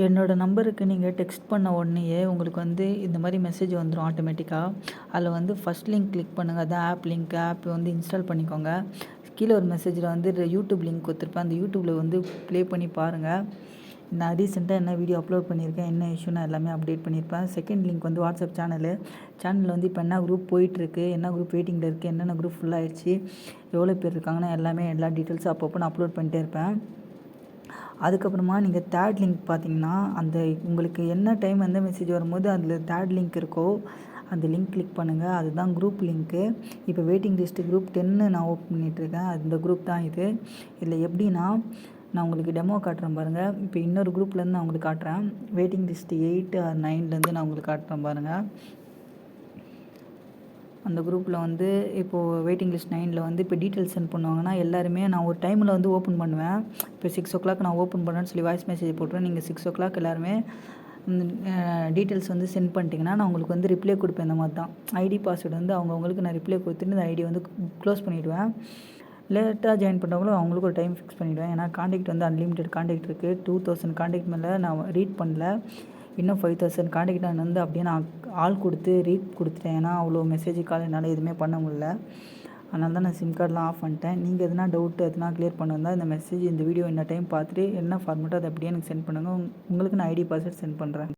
என்னோடய நம்பருக்கு நீங்கள் டெக்ஸ்ட் பண்ண உடனேயே உங்களுக்கு வந்து இந்த மாதிரி மெசேஜ் வந்துடும் ஆட்டோமேட்டிக்காக. அதில் வந்து ஃபஸ்ட் லிங்க் கிளிக் பண்ணுங்கள். அதான் ஆப் லிங்க். ஆப் வந்து இன்ஸ்டால் பண்ணிக்கோங்க. கீழே ஒரு மெசேஜில் வந்து யூடியூப் லிங்க் கொடுத்துருப்பேன். அந்த யூடியூப்பில் வந்து ப்ளே பண்ணி பாருங்கள். நான் ரீசெண்டாக என்ன வீடியோ அப்லோட் பண்ணியிருக்கேன், என்ன இஷ்யூ நான் எல்லாமே அப்டேட் பண்ணியிருப்பேன். செகண்ட் லிங்க் வந்து வாட்ஸ்அப் சேனலில் வந்து இப்போ என்ன குரூப் போயிட்டுருக்கு, என்ன குரூப் வெயிட்டிங்கில் இருக்குது, என்னென்ன குரூப் ஃபுல்லாகிடுச்சு, எவ்வளோ பேர் இருக்காங்கன்னா எல்லா டீட்டெயில்ஸும் அப்பப்போ நான் அப்லோட் பண்ணிட்டே இருப்பேன். அதுக்கப்புறமா நீங்கள் தேர்ட் லிங்க் பார்த்தீங்கன்னா, அந்த உங்களுக்கு என்ன டைம் எந்த மெசேஜ் வரும்போது அதில் தேர்ட் லிங்க் இருக்கோ அந்த லிங்க் கிளிக் பண்ணுங்கள். அதுதான் குரூப் லிங்க்கு. இப்போ வெயிட்டிங் லிஸ்ட்டு குரூப் 10 நான் ஓப்பன் பண்ணிகிட்ருக்கேன். அந்த குரூப் தான் இது. இதில் எப்படின்னா, நான் உங்களுக்கு டெமோ காட்டுறேன் பாருங்கள். இப்போ இன்னொரு குரூப்லேருந்து நான் உங்களுக்கு காட்டுறேன். வெயிட்டிங் லிஸ்ட்டு 8 ஆர் 9லேருந்து நான் உங்களுக்கு காட்டுறேன் பாருங்கள். அந்த குரூப்பில் வந்து இப்போது வெயிட்டிங் லிஸ்ட் 9ல் வந்து இப்போ டீட்டெயில்ஸ் சென்ட் பண்ணுவாங்கன்னா எல்லாருமே நான் ஒரு டைமில் வந்து ஓப்பன் பண்ணுவேன். இப்போ 6 o'clock நான் ஓப்பன் பண்ணுறேன்னு சொல்லி வாய்ஸ் மெசேஜ் போட்டுருவேன். நீங்கள் 6 o'clock எல்லாருமே டீட்டெயில்ஸ் வந்து சென்ட் பண்ணிட்டீங்கன்னா நான் உங்களுக்கு வந்து ரிப்ளை கொடுப்பேன். இந்த மாதிரி தான் ஐடி பாஸ்வேர்டு வந்து அவங்கவுங்களுக்கு நான் ரிப்ளை கொடுத்துட்டு இந்த ஐடி வந்து க்ளோஸ் பண்ணிவிடுவேன். லேட்டாக ஜாயின் பண்ணுறவங்களும் அவங்களுக்கு ஒரு டைம் ஃபிக்ஸ் பண்ணிவிடுவேன். ஏன்னா காண்டாக்ட் வந்து அன்லிமிட்டட் காண்டாக்ட் இருக்குது. 2000 காண்டாக்ட் மேலே நான் ரீட் பண்ணல. இன்னும் 5000 காண்டாக்ட் நான் வந்து அப்படியே நான் ஆள் கொடுத்து ரீட் கொடுத்துட்டேன். ஏன்னா அவ்வளோ மெசேஜ் கால் என்னால் எதுவுமே பண்ண முடியல. அதனால தான் நான் சிம் கார்டெலாம் ஆஃப் பண்ணிட்டேன். நீங்கள் எதுனா டவுட் எதுனா கிளியர் பண்ணணுன்னா இந்த வீடியோ என்ன டைம் பார்த்துட்டு என்ன ஃபார்மேட்டோ அதை அப்படியே எனக்கு சென்ட் பண்ணுங்கள். உங்களுக்கு நான் ஐடி பாஸ்வேர்ட் சென்ட் பண்ணுறேன்.